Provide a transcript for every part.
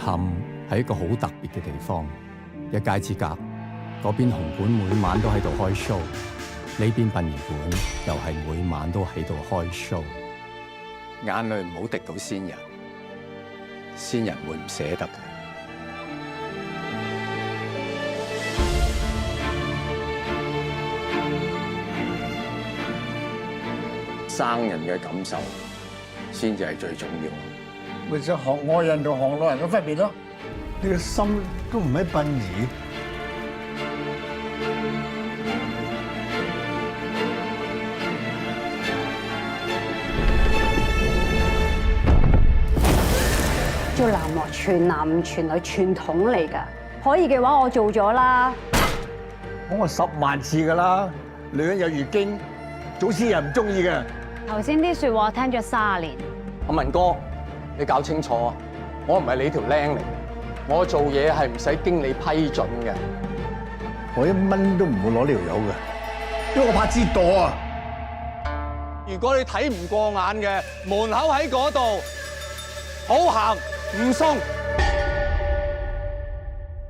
磡係一個好特別嘅地方，一街之隔，嗰邊紅館每晚都喺度開 show， 呢邊殯儀館又係每晚都喺度開 show。眼淚唔好滴到先人，先人會唔捨得嘅。生人嘅感受先至係最重要。咪就行外人同行內人嘅分別咯。你個心都唔喺殯儀。做男模全男唔全女傳統嚟㗎，可以嘅話我做咗啦。講過10萬次㗎啦，女人有月經，祖師人唔中意嘅。頭先啲説話聽咗30年。阿文哥，你搞清楚啊！我唔係你條僆嚟，我做嘢係唔使經你批准嘅。我1蚊都唔會攞呢條友嘅，因為我怕知道啊。如果你睇唔過眼嘅，門口喺嗰度，好行唔送。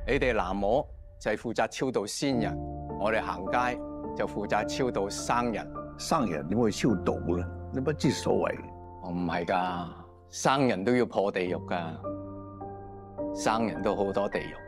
你哋男模就係負責超度先人，我哋行街就負責超度生人。生人點會超度咧？你不知所謂。我唔係㗎，生人都要破地獄㗎，生人都好多地獄。